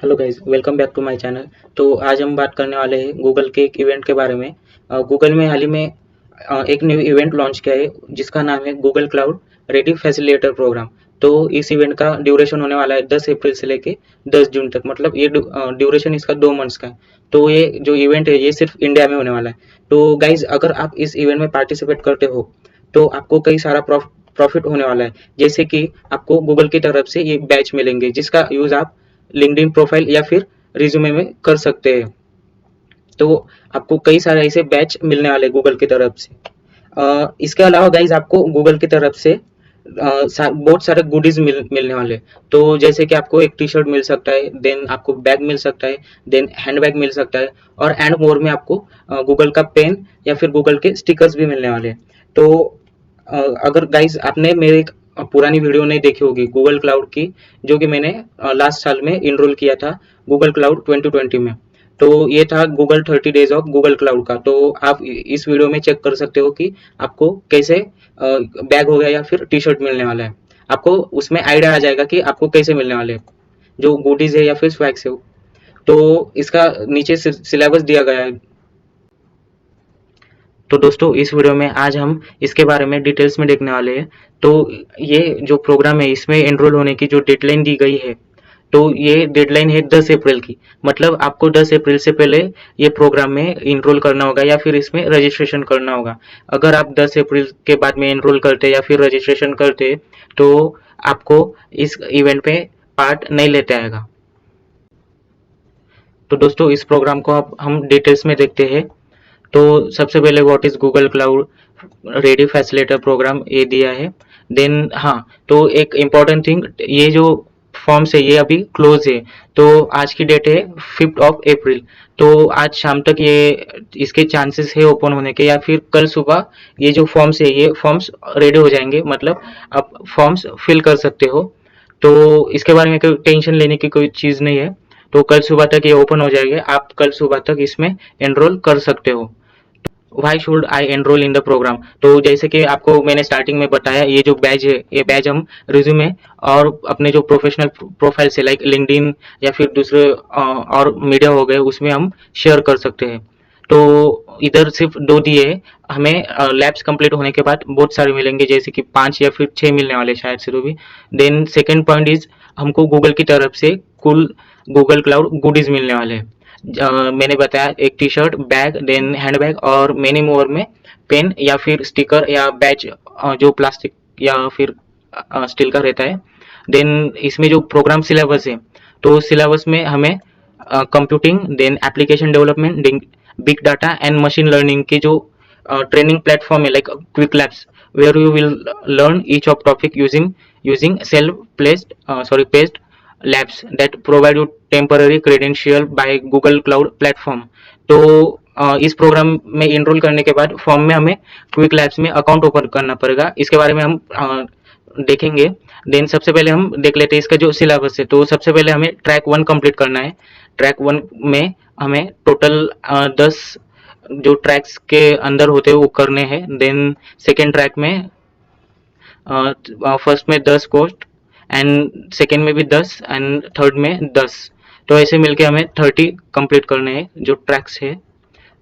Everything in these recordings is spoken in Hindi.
Hello guys, welcome back to my channel. तो आज हम बात करने वाले हैं गूगल के एक इवेंट के बारे में। गूगल में हाल ही में एक न्यू इवेंट लॉन्च किया है जिसका नाम है Google cloud ready facilitator program. तो इस इवेंट का ड्यूरेशन होने वाला है 10 अप्रैल से लेके 10 जून तक, मतलब ये ड्यूरेशन इसका 2 मंथ्स का है। तो ये जो इवेंट है ये सिर्फ इंडिया में होने वाला है। तो गाइज, अगर आप इस इवेंट में पार्टिसिपेट करते हो तो आपको कई सारा प्रॉफिट होने वाला है। जैसे कि आपको गूगल की तरफ से ये बैच मिलेंगे जिसका यूज आप लिंक्डइन प्रोफाइल या फिर रिज्यूमे में कर सकते हैं। तो आपको कई सारे ऐसे बैच मिलने वाले गूगल की तरफ से। इसके अलावा गाइज आपको गूगल की तरफ से बहुत सारे गुडीज मिलने वाले। तो जैसे कि आपको एक टी शर्ट मिल सकता है, देन आपको बैग मिल सकता है, देन हैंड बैग मिल सकता है, और एंड मोर में आपको गूगल का पेन या फिर गूगल के स्टिकर्स भी मिलने वाले हैं। तो अगर गाइज आपने मेरे एक पुरानी वीडियो नहीं देखी होगी गूगल क्लाउड की, जो कि मैंने लास्ट साल में इनरोल किया था गूगल क्लाउड 2020 में। तो ये था Google 30 days of Google cloud का। तो आप इस वीडियो में चेक कर सकते हो कि आपको कैसे बैग हो गया या फिर टी शर्ट मिलने वाला है। आपको उसमें आइडिया आ जाएगा कि आपको कैसे मिलने वाले हैं, जो गुडीज है या फिर स्वैग्स है। तो इसका नीचे सिलेबस दिया गया है। तो दोस्तों, इस वीडियो में आज हम इसके बारे में डिटेल्स में देखने वाले हैं। तो ये जो प्रोग्राम है इसमें एनरोल होने की जो डेडलाइन दी गई है, तो ये डेडलाइन है 10 अप्रैल की। मतलब आपको 10 अप्रैल से पहले ये प्रोग्राम में इनरोल करना होगा या फिर इसमें रजिस्ट्रेशन करना होगा। अगर आप 10 अप्रैल के बाद में इनरोल करते या फिर रजिस्ट्रेशन करते तो आपको इस इवेंट पे पार्ट नहीं लेते आएगा। तो दोस्तों, इस प्रोग्राम को अब हम डिटेल्स में देखते हैं। तो सबसे पहले what is Google cloud ready facilitator program ये दिया है। देन हाँ, तो एक इम्पॉर्टेंट थिंग, ये जो फॉर्म्स है ये अभी क्लोज है। तो आज की डेट है 5 अप्रैल। तो आज शाम तक ये इसके चांसेस है ओपन होने के, या फिर कल सुबह ये जो फॉर्म्स है ये फॉर्म्स रेडी हो जाएंगे, मतलब आप फॉर्म्स फिल कर सकते हो। तो इसके बारे में कोई टेंशन लेने की कोई चीज़ नहीं है। तो कल सुबह तक ये ओपन हो जाएंगे, आप कल सुबह तक इसमें एनरोल कर सकते हो। Why should I enrol in the program? तो जैसे कि आपको मैंने स्टार्टिंग में बताया, ये जो बैच है ये बैच हम रिज्यूमे और अपने जो प्रोफेशनल प्रोफाइल से लाइक लिंक्डइन या फिर दूसरे और मीडिया हो गए उसमें हम शेयर कर सकते हैं। तो इधर सिर्फ 2 दिए हैं। हमें लैब्स कंप्लीट होने के बाद बहुत सारे मिलेंगे, जैसे कि 5 या फिर 6 मिलने वाले शायद से। तो भी देन सेकेंड पॉइंट इज, हमको गूगल की तरफ से कुल गूगल क्लाउड गुडीज मिलने वाले हैं। मैंने बताया एक T shirt, bag, then hand bag और मेनी मोर में पेन या फिर स्टिकर या बैच जो प्लास्टिक या फिर स्टील का रहता है। देन इसमें जो प्रोग्राम सिलेबस है, तो सिलेबस में हमें computing, then application development, big data and machine learning के जो ट्रेनिंग प्लेटफॉर्म है like quick labs, where you will learn each of topic using self placed paced labs that provide you temporary credential by Google Cloud Platform। तो इस प्रोग्राम में इनरोल करने के बाद फॉर्म में हमें क्विक लैब्स में अकाउंट ओपन करना पड़ेगा। इसके बारे में हम देखेंगे। देन सबसे पहले हम देख लेते हैं इसका जो सिलेबस है। तो सबसे पहले हमें ट्रैक 1 कंप्लीट करना है। ट्रैक 1 में हमें टोटल 10 जो ट्रैक्स के अंदर होते हैं वो करने हैं। देन सेकेंड ट्रैक में फर्स्ट में 10 कोस्ट, एंड सेकेंड में भी 10, एंड थर्ड में 10। तो ऐसे मिलके हमें 30 कंप्लीट करने हैं जो ट्रैक्स है।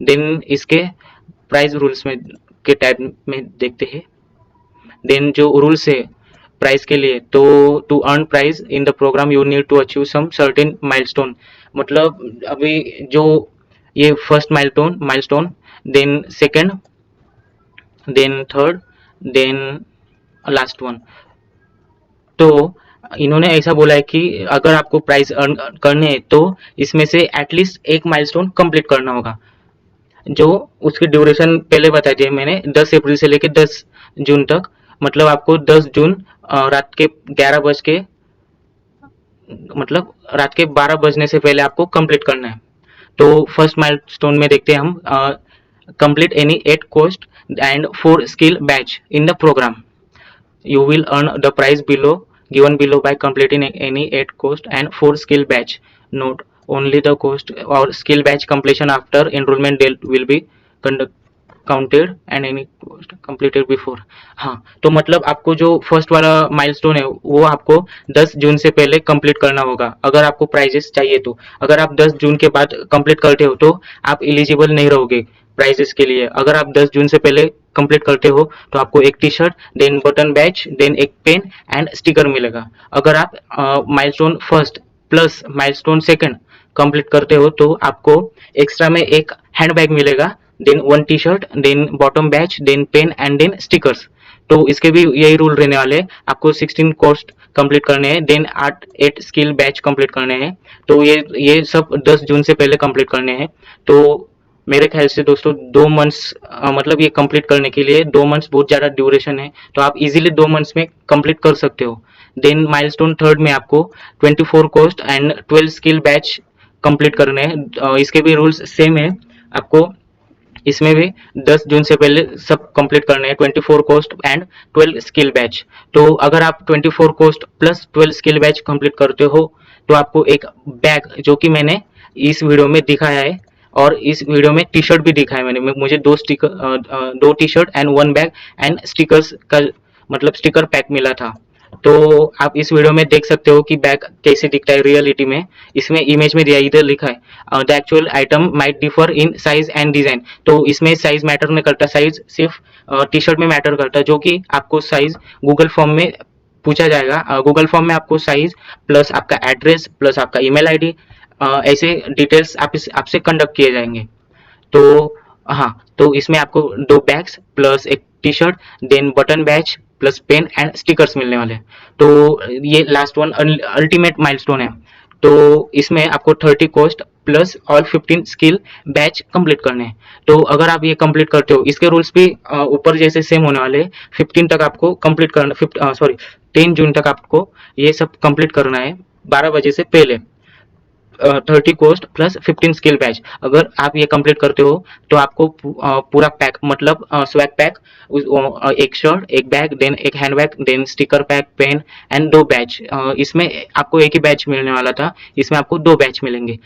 देन इसके प्राइस रूल्स में के टैब में देखते हैं। देन जो रूल्स है प्राइस के लिए, तो to earn price in the program you need to achieve some certain milestone. मतलब अभी जो ये first milestone, then second, then third, then last one. तो इन्होंने ऐसा बोला है कि अगर आपको प्राइस अर्न करने हैं तो इसमें से एटलीस्ट एक माइलस्टोन कंप्लीट करना होगा। जो उसकी ड्यूरेशन पहले बता दिया मैंने, 10 अप्रैल से लेकर 10 जून तक। मतलब आपको 10 जून रात के 11 बज के, मतलब रात के 12 बजने से पहले आपको कंप्लीट करना है। तो फर्स्ट माइलस्टोन में देखते हैं हम, कंप्लीट एनी 8 कोस्ट and 4 skill badge in the program. You will earn the prize given below by completing any 8 course and 4 skill batch. Note: only the course or skill batch completion after enrollment date will be conducted. Counted and any completed before. हाँ, तो मतलब आपको जो फर्स्ट वाला माइलस्टोन है वो आपको 10 जून से पहले कंप्लीट करना होगा, अगर आपको प्राइजेस चाहिए तो। अगर आप 10 जून के बाद कंप्लीट करते हो तो आप एलिजिबल नहीं रहोगे प्राइजेस के लिए। अगर आप 10 जून से पहले कंप्लीट करते हो तो आपको एक T shirt, then button badge, then एक पेन एंड स्टिकर मिलेगा। अगर आप milestone first plus milestone second complete करते हो तो आपको एक्स्ट्रा में एक हैंड बैग मिलेगा, then one T shirt, then button badge, then pen and then stickers. तो इसके भी यही रूल रहने वाले हैं, आपको 16 कोर्स कंप्लीट करने हैं, देन 8 स्किल बैच कंप्लीट करने हैं। तो ये सब 10 जून से पहले कंप्लीट करने हैं। तो मेरे ख्याल से दोस्तों 2 मंथ्स, मतलब ये कंप्लीट करने के लिए 2 मंथ्स बहुत ज़्यादा ड्यूरेशन है, तो आप इजीली 2 मंथ्स में कंप्लीट कर सकते हो। देन माइलस्टोन थर्ड में आपको 24 कोस्ट एंड 12 स्किल बैच कंप्लीट करने हैं। इसके भी रूल्स सेम है, आपको इसमें भी 10 जून से पहले सब कंप्लीट करने हैं, 24 कोस्ट एंड 12 स्किल बैच। तो अगर आप 24 कोस्ट प्लस 12 स्किल बैच कंप्लीट करते हो तो आपको एक बैग, जो कि मैंने इस वीडियो में दिखाया है, और इस वीडियो में टी शर्ट भी दिखाया है मैंने, मुझे 2 T shirt and 1 bag and stickers का मतलब स्टिकर पैक मिला था। तो आप इस वीडियो में देख सकते हो कि बैग कैसे दिखता है रियलिटी में। इसमें इमेज में दिया इधर लिखा है the actual item might differ in size and design. तो इसमें साइज मैटर नहीं करता, साइज सिर्फ टी शर्ट में मैटर करता है, जो कि आपको साइज गूगल फॉर्म में पूछा जाएगा। गूगल फॉर्म में आपको साइज प्लस आपका एड्रेस प्लस आपका ईमेल आईडी, ऐसे डिटेल्स आपसे कंडक्ट किए जाएंगे। तो हाँ, तो इसमें आपको 2 बैग्स प्लस एक T shirt, then button badge plus pen and stickers मिलने वाले हैं। तो ये लास्ट वन अल्टीमेट माइलस्टोन है। तो इसमें आपको 30 कोस्ट plus all 15 skill badge complete करने हैं। तो अगर आप ये कंप्लीट करते हो, इसके रूल्स भी ऊपर जैसे सेम होने वाले हैं। 15 तक आपको कंप्लीट करना, सॉरी 10 जून तक आपको ये सब कंप्लीट करना है 12 बजे से पहले। 30 कोस्ट प्लस 15 स्किल बैच अगर आप ये कंप्लीट करते हो तो आपको पूरा पैक, मतलब स्वैग पैक, एक शर्ट, एक बैग, देन एक hand bag, then sticker pack, pen and 2 badge. इसमें आपको एक ही बैच मिलने वाला था, इसमें आपको 2 बैच मिलेंगे।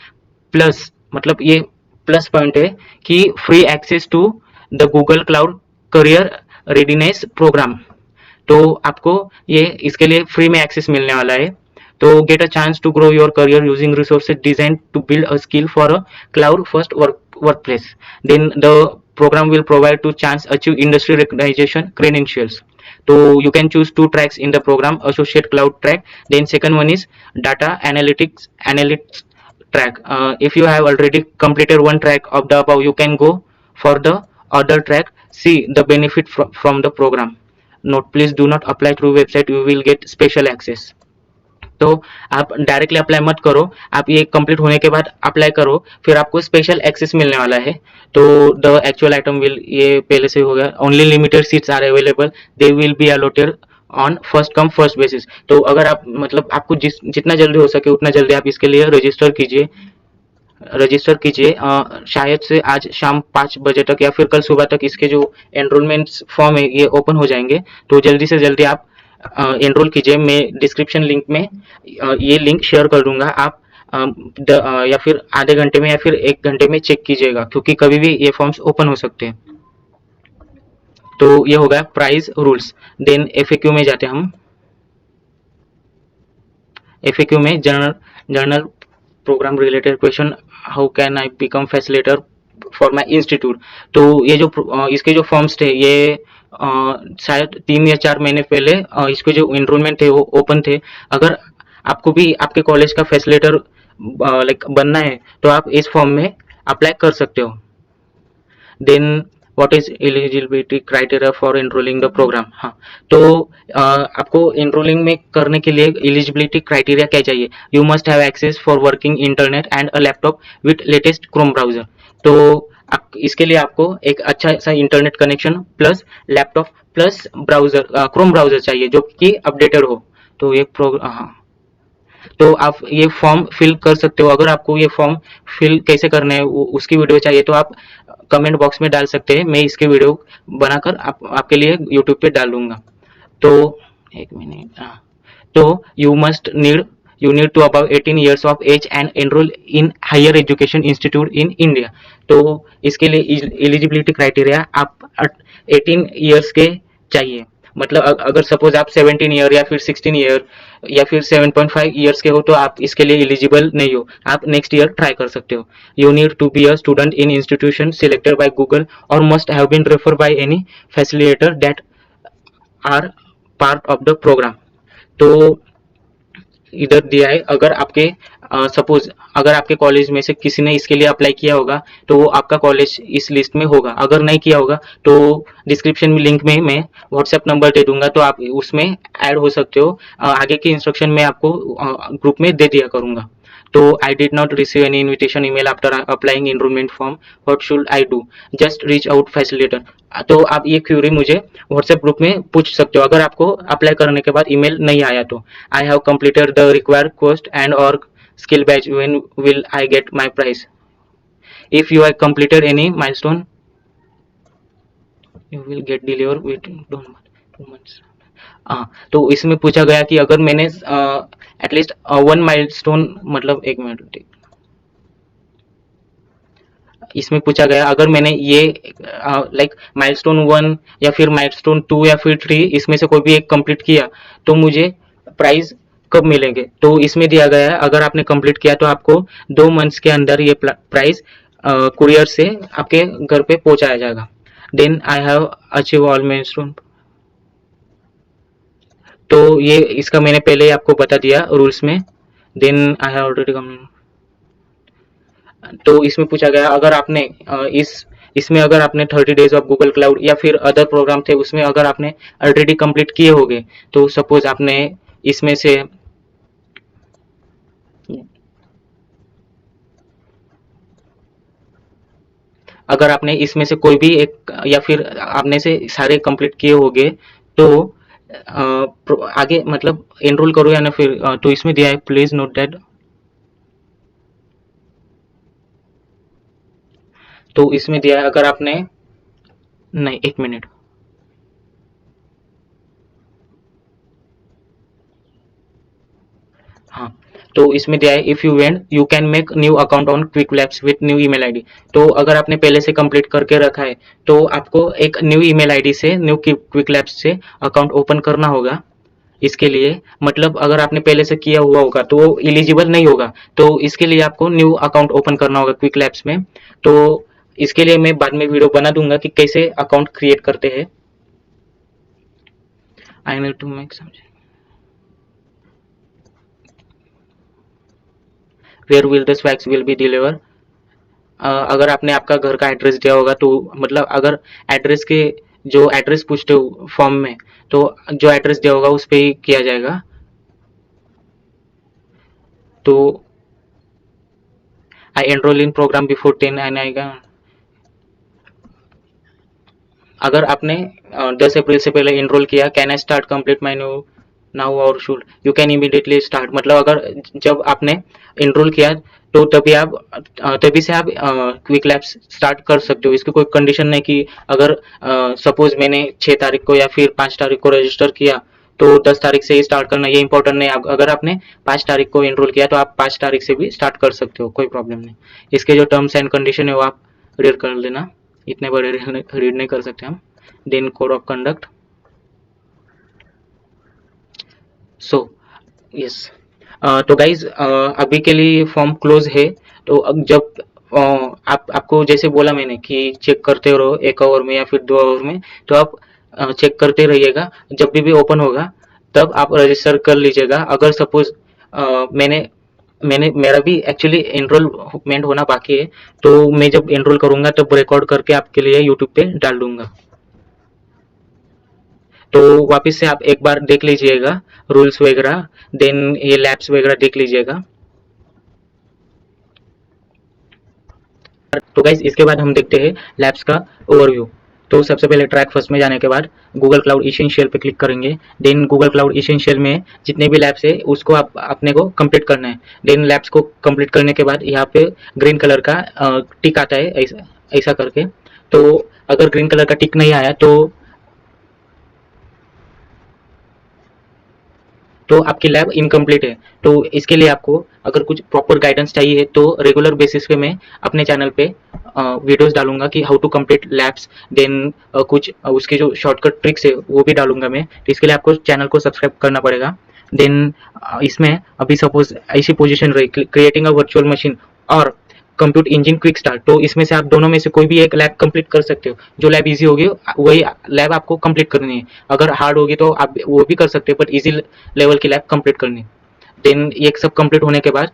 प्लस मतलब ये प्लस पॉइंट है कि free access to the Google cloud career readiness program. तो आपको ये इसके लिए फ्री में एक्सेस मिलने वाला है। तो get a chance to grow your career using resources designed to build a skill for a cloud first workplace. Then the program will provide to chance achieve industry recognition credentials. So you can choose 2 tracks in the program: associate cloud track, then second one is data analytics track. If you have already completed one track of the above, you can go for the other track. See the benefit from the program. Note: please do not apply through website, you will get special access. तो आप डायरेक्टली अप्लाई मत करो, आप ये कंप्लीट होने के बाद अप्लाई करो, फिर आपको स्पेशल एक्सेस मिलने वाला है। तो द एक्चुअल आइटम विल, ये पहले से हो गया, only limited seats are available, they will be allotted on first come first basis. तो अगर आप मतलब आपको जितना जल्दी हो सके उतना जल्दी आप इसके लिए रजिस्टर कीजिए। शायद से आज शाम 5 बजे तक या फिर कल सुबह तक इसके जो एनरोलमेंट फॉर्म है ये ओपन हो जाएंगे। तो जल्दी से जल्दी आप एनरोल कीजिए। मैं डिस्क्रिप्शन लिंक में ये लिंक शेयर कर दूंगा, आप या फिर आधे घंटे में या फिर 1 घंटे में चेक कीजिएगा, क्योंकि कभी भी ये फॉर्म्स ओपन हो सकते हैं। तो ये हो गया प्राइस रूल्स। देन एफएक्यू में जाते हैं हम। एफएक्यू में general program related question, how can I become facilitator for my institute. तो ये जो इसके जो फॉर्म्स थे ये शायद 3 या 4 महीने पहले इसके जो एनरोलमेंट थे वो ओपन थे। अगर आपको भी आपके कॉलेज का फैसिलिटेटर लाइक बनना है तो आप इस फॉर्म में अप्लाई कर सकते हो। Then what is eligibility criteria for enrolling the program. हाँ, तो आपको एनरोलिंग में करने के लिए एलिजिबिलिटी क्राइटेरिया क्या चाहिए? You must have access for working internet and a laptop with latest chrome browser. तो इसके लिए आपको एक अच्छा सा internet connection plus laptop plus browser, chrome browser चाहिए जो कि अपडेटेड हो। तो ये हाँ, तो आप ये फॉर्म फिल कर सकते हो। अगर आपको ये फॉर्म फिल कैसे करना है उसकी वीडियो चाहिए तो आप कमेंट बॉक्स में डाल सकते हैं, मैं इसकी वीडियो बनाकर आपके लिए यूट्यूब पे डाल दूंगा। तो 1 मिनट। तो you must need you need to above 18 years of age and enroll in higher education institute in India। तो इसके लिए एलिजिबिलिटी क्राइटेरिया आप 18 ईयर्स के चाहिए। मतलब अगर सपोज आप 17 ईयर या फिर 16 ईयर या फिर 7.5 ईयर्स के हो तो आप इसके लिए एलिजिबल नहीं हो, आप नेक्स्ट ईयर ट्राई कर सकते हो। You need to be a student in institution selected by Google और must have been refer by any facilitator that are part of the program. तो इधर दिया है, अगर आपके सपोज अगर आपके कॉलेज में से किसी ने इसके लिए अप्लाई किया होगा तो वो आपका कॉलेज इस लिस्ट में होगा, अगर नहीं किया होगा तो डिस्क्रिप्शन में लिंक में मैं व्हाट्सएप नंबर दे दूंगा, तो आप उसमें ऐड हो सकते हो। आगे की इंस्ट्रक्शन मैं आपको ग्रुप में दे दिया करूंगा। तो I did not receive any invitation email after applying enrolment form, what should I do, just reach out facilitator. तो आप ये क्यूरी मुझे व्हाट्सएप ग्रुप में पूछ सकते हो अगर आपको अप्लाई करने के बाद ईमेल नहीं आया तो। I have completed the required course and और skill badge, when will I get my prize, if you have completed any milestone you will get delivered within 2 months। तो इसमें पूछा गया कि अगर मैंने एटलीस्ट 1 माइलस्टोन, मतलब 1 मिनट, इसमें पूछा गया अगर मैंने ये लाइक माइलस्टोन 1 या फिर माइलस्टोन 2 या फिर 3 इसमें से कोई भी एक कंप्लीट किया तो मुझे प्राइज कब मिलेंगे। तो इसमें दिया गया है अगर आपने कंप्लीट किया तो आपको 2 मंथ्स के अंदर ये प्राइज कुरियर से आपके घर पे पहुंचाया जाएगा। Then I have achieve all milestone. तो ये इसका मैंने पहले ही आपको बता दिया रूल्स में। Then I have already complete. तो इसमें पूछा गया अगर आपने इसमें अगर आपने 30 डेज ऑफ गूगल क्लाउड या फिर अदर प्रोग्राम थे उसमें अगर आपने ऑलरेडी कंप्लीट किए होंगे, तो सपोज आपने इसमें से अगर आपने इसमें से कोई भी एक या फिर आपने से सारे कंप्लीट किए होंगे तो आगे मतलब एनरोल करो या ना फिर तो इसमें दिया है प्लीज नोट दैट। तो इसमें दिया है अगर आपने नहीं, 1 मिनट, हाँ, तो इसमें दिया है if you went you can make new account on quick labs with new email ID. तो अगर आपने पहले से कंप्लीट करके रखा है तो आपको एक न्यू ईमेल आईडी से न्यू क्विक लैब्स से अकाउंट ओपन करना होगा। इसके लिए मतलब अगर आपने पहले से किया हुआ होगा तो वो एलिजिबल नहीं होगा, तो इसके लिए आपको न्यू अकाउंट ओपन करना होगा क्विक लैब्स में। तो इसके लिए मैं बाद में वीडियो बना दूंगा कि कैसे अकाउंट क्रिएट करते हैं। I need to make some where will the swags will be deliver. अगर आपने आपका घर का एड्रेस दिया होगा तो मतलब अगर एड्रेस के जो एड्रेस पूछते हो फॉर्म में तो जो एड्रेस दिया होगा उस पर ही किया जाएगा। तो I enrol in program before 10 and आएगा। अगर आपने 10 अप्रैल से पहले एनरोल किया, can I start complete my new now और should you can immediately start. मतलब अगर जब आपने एनरोल किया तो तभी से आप क्विक लैब्स स्टार्ट कर सकते हो। इसकी कोई कंडीशन नहीं कि अगर सपोज मैंने 6 तारीख को या फिर 5 तारीख को रजिस्टर किया तो 10 तारीख से ही स्टार्ट करना, ये इंपॉर्टेंट नहीं। अगर आपने 5 तारीख को एनरोल किया तो आप 5 तारीख से भी स्टार्ट कर सकते हो, कोई प्रॉब्लम नहीं। इसके जो टर्म्स एंड कंडीशन है वो आप रीड कर लेना, इतने बड़े रीड नहीं कर सकते हम। Then code of conduct. So yes, तो गाइज अभी के लिए फॉर्म क्लोज है। तो अब जब आपको जैसे बोला मैंने कि चेक करते रहो 1 आवर में या फिर 2 आवर में, तो आप चेक करते रहिएगा। जब भी ओपन होगा तब आप रजिस्टर कर लीजिएगा। अगर सपोज मेरा भी एक्चुअली एनरोलमेंट होना बाकी है, तो मैं जब एनरोल करूंगा तब रिकॉर्ड करके आपके लिए यूट्यूब पे डाल दूंगा। तो वापस से आप एक बार देख लीजिएगा रूल्स वगैरह, देन ये लैब्स वगैरह देख लीजिएगा। तो गाइज इसके बाद हम देखते हैं लैब्स का ओवरव्यू। तो सबसे पहले ट्रैक फर्स्ट में जाने के बाद गूगल क्लाउड इसेंशियल पे क्लिक करेंगे। देन गूगल क्लाउड इसेंशियल में जितने भी लैब्स है उसको आप अपने को कंप्लीट करना है। देन लैब्स को कंप्लीट करने के बाद यहाँ पे ग्रीन कलर का टिक आता है, ऐसा ऐसा करके। तो अगर ग्रीन कलर का टिक नहीं आया तो तो आपकी लैब इनकम्प्लीट है। तो इसके लिए आपको अगर कुछ प्रॉपर गाइडेंस चाहिए तो रेगुलर बेसिस पे मैं अपने चैनल पे वीडियोस डालूंगा कि how to complete labs, then कुछ उसके जो शॉर्टकट ट्रिक्स है वो भी डालूंगा मैं। तो इसके लिए आपको चैनल को सब्सक्राइब करना पड़ेगा। देन इसमें अभी सपोज ऐसी पोजीशन रही क्रिएटिंग अ वर्चुअल मशीन और कंप्यूट इंजन क्विक स्टार्ट, तो इसमें से आप दोनों में से कोई भी एक लैब कंप्लीट कर सकते हो। जो लैब इजी होगी वही लैब आपको कंप्लीट करनी है। अगर हार्ड होगी तो आप वो भी कर सकते हो, बट इजी लेवल की लैब कंप्लीट करनी है। देन ये सब कंप्लीट होने के बाद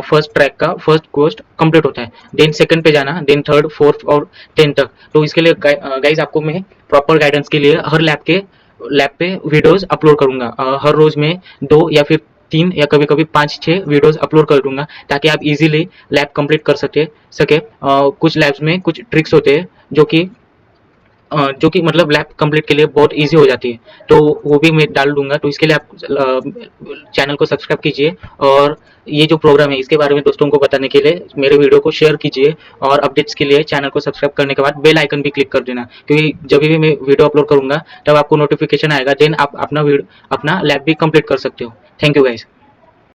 फर्स्ट ट्रैक का फर्स्ट कोर्स कंप्लीट होता है। देन सेकंड पे जाना, देन थर्ड, फोर्थ और 10 तक। तो इसके लिए गाइज आपको मैं प्रॉपर गाइडेंस के लिए हर लैब पे वीडियोस अपलोड करूंगा। हर रोज में 2 या फिर 3 या कभी कभी 5-6 वीडियोस अपलोड कर दूंगा, ताकि आप इजीली लैब कंप्लीट कर सके। कुछ लैब्स में कुछ ट्रिक्स होते हैं जो कि मतलब लैब कंप्लीट के लिए बहुत इजी हो जाती है, तो वो भी मैं डाल दूंगा। तो इसके लिए आप चैनल को सब्सक्राइब कीजिए, और ये जो प्रोग्राम है इसके बारे में दोस्तों को बताने के लिए मेरे वीडियो को शेयर कीजिए, और अपडेट्स के लिए चैनल को सब्सक्राइब करने के बाद बेल आइकन भी क्लिक कर देना, क्योंकि जब भी मैं वीडियो अपलोड करूंगा तब आपको नोटिफिकेशन आएगा। देन आप अपना लैब भी कंप्लीट कर सकते हो। Thank you guys.